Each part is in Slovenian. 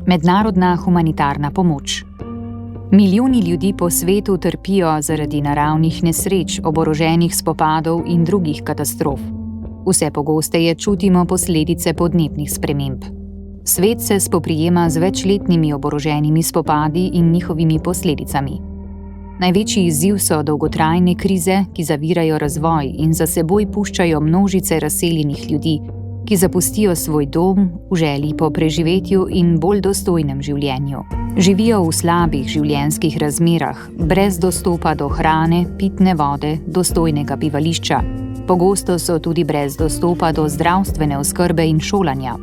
Mednarodna humanitarna pomoč. Milijoni ljudi po svetu trpijo zaradi naravnih nesreč, oboroženih spopadov in drugih katastrof. Vse pogosteje čutimo posledice podnebnih sprememb. Svet se spoprijema z večletnimi oboroženimi spopadi in njihovimi posledicami. Največji izziv so dolgotrajne krize, ki zavirajo razvoj in za seboj puščajo množice razseljenih ljudi, ki zapustijo svoj dom v želji po preživetju in bolj dostojnem življenju. Živijo v slabih življenjskih razmerah, brez dostopa do hrane, pitne vode, dostojnega bivališča. Pogosto so tudi brez dostopa do zdravstvene oskrbe in šolanja.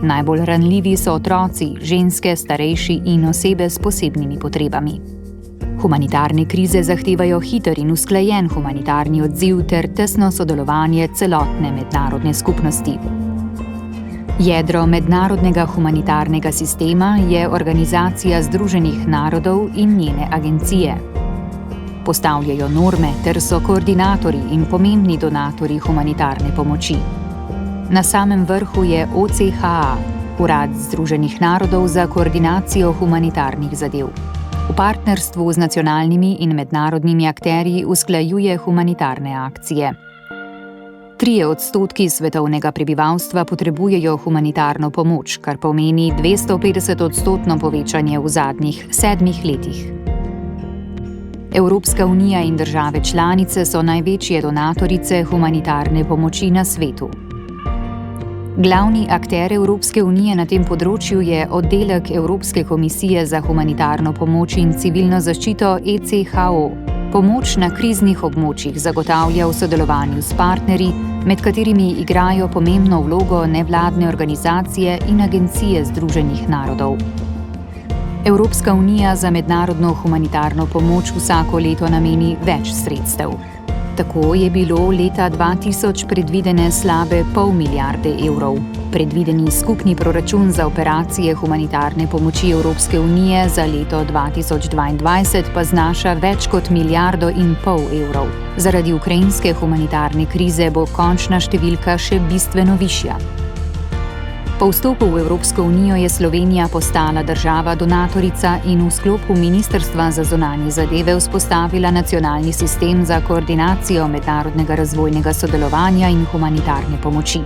Najbolj ranljivi so otroci, ženske, starejši in osebe s posebnimi potrebami. Humanitarne krize zahtevajo hiter in usklajen humanitarni odziv ter tesno sodelovanje celotne mednarodne skupnosti. Jedro mednarodnega humanitarnega sistema je Organizacija Združenih narodov in njene agencije. Postavljajo norme ter so koordinatorji in pomembni donatorji humanitarne pomoči. Na samem vrhu je OCHA, Urad Združenih narodov za koordinacijo humanitarnih zadev. V partnerstvu z nacionalnimi in mednarodnimi akterji usklajuje humanitarne akcije. 3% svetovnega prebivalstva potrebujejo humanitarno pomoč, kar pomeni 250% povečanje v zadnjih 7 letih. Evropska unija in države članice so največje donatorice humanitarne pomoči na svetu. Glavni akter Evropske unije na tem področju je oddelek Evropske komisije za humanitarno pomoč in civilno zaščito ECHO. Pomoč na kriznih območjih zagotavlja v sodelovanju s partnerji, med katerimi igrajo pomembno vlogo nevladne organizacije in agencije Združenih narodov. Evropska unija za mednarodno humanitarno pomoč vsako leto nameni več sredstev. Tako je bilo leta 2000 predvidene slabe pol milijarde evrov. Predvideni skupni proračun za operacije humanitarne pomoči Evropske unije za leto 2022 pa znaša več kot 1,5 milijarde evrov. Zaradi ukrajinske humanitarne krize bo končna številka še bistveno višja. Po vstopu v Evropsko unijo je Slovenija postala država donatorica in v sklopu Ministrstva za zunanje zadeve vzpostavila nacionalni sistem za koordinacijo mednarodnega razvojnega sodelovanja in humanitarne pomoči.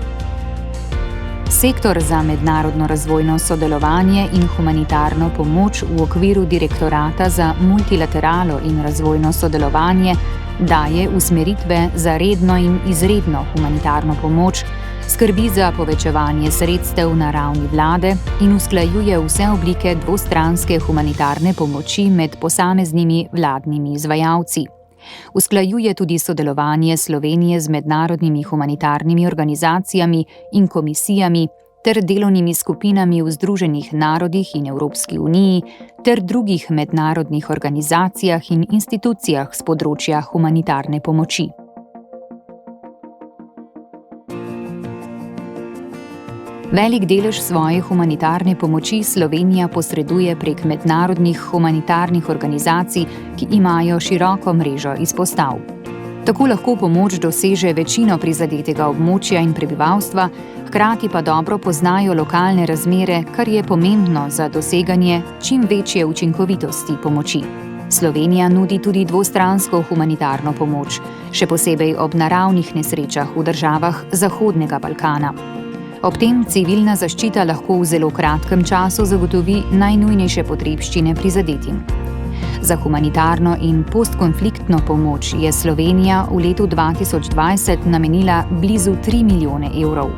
Sektor za mednarodno razvojno sodelovanje in humanitarno pomoč v okviru Direktorata za multilateralo in razvojno sodelovanje daje usmeritve za redno in izredno humanitarno pomoč, skrbi za povečevanje sredstev na ravni vlade in usklajuje vse oblike dvostranske humanitarne pomoči med posameznimi vladnimi izvajalci. Usklajuje tudi sodelovanje Slovenije z mednarodnimi humanitarnimi organizacijami in komisijami ter delovnimi skupinami v Združenih narodih in Evropski uniji ter drugih mednarodnih organizacijah in institucijah s področja humanitarne pomoči. Velik delež svoje humanitarne pomoči Slovenija posreduje prek mednarodnih humanitarnih organizacij, ki imajo široko mrežo izpostav. Tako lahko pomoč doseže večino prizadetega območja in prebivalstva, hkrati pa dobro poznajo lokalne razmere, kar je pomembno za doseganje čim večje učinkovitosti pomoči. Slovenija nudi tudi dvostransko humanitarno pomoč, še posebej ob naravnih nesrečah v državah Zahodnega Balkana. Ob tem civilna zaščita lahko v zelo kratkem času zagotovi najnujnejše potrebščine prizadetim. Za humanitarno in postkonfliktno pomoč je Slovenija v letu 2020 namenila blizu 3 milijone evrov.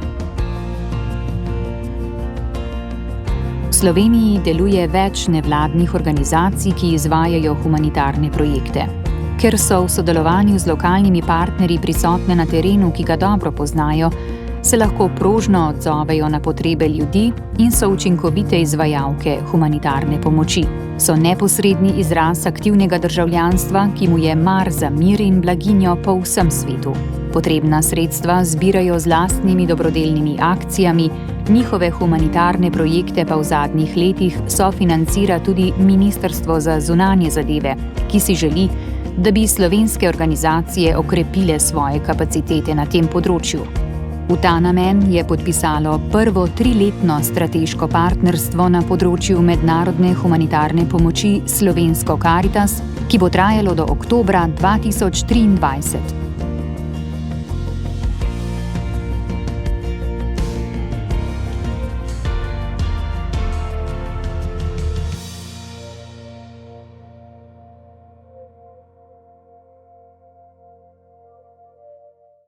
V Sloveniji deluje več nevladnih organizacij, ki izvajajo humanitarne projekte. Ker so v sodelovanju z lokalnimi partnerji prisotne na terenu, ki ga dobro poznajo, se lahko prožno odzovejo na potrebe ljudi in so učinkovite izvajalke humanitarne pomoči. So neposredni izraz aktivnega državljanstva, ki mu je mar za mir in blaginjo po vsem svetu. Potrebna sredstva zbirajo z lastnimi dobrodelnimi akcijami, njihove humanitarne projekte pa v zadnjih letih sofinancira tudi Ministrstvo za zunanje zadeve, ki si želi, da bi slovenske organizacije okrepile svoje kapacitete na tem področju. V ta namen je podpisalo prvo 3-letno strateško partnerstvo na področju mednarodne humanitarne pomoči Slovensko Karitas, ki bo trajalo do oktobra 2023.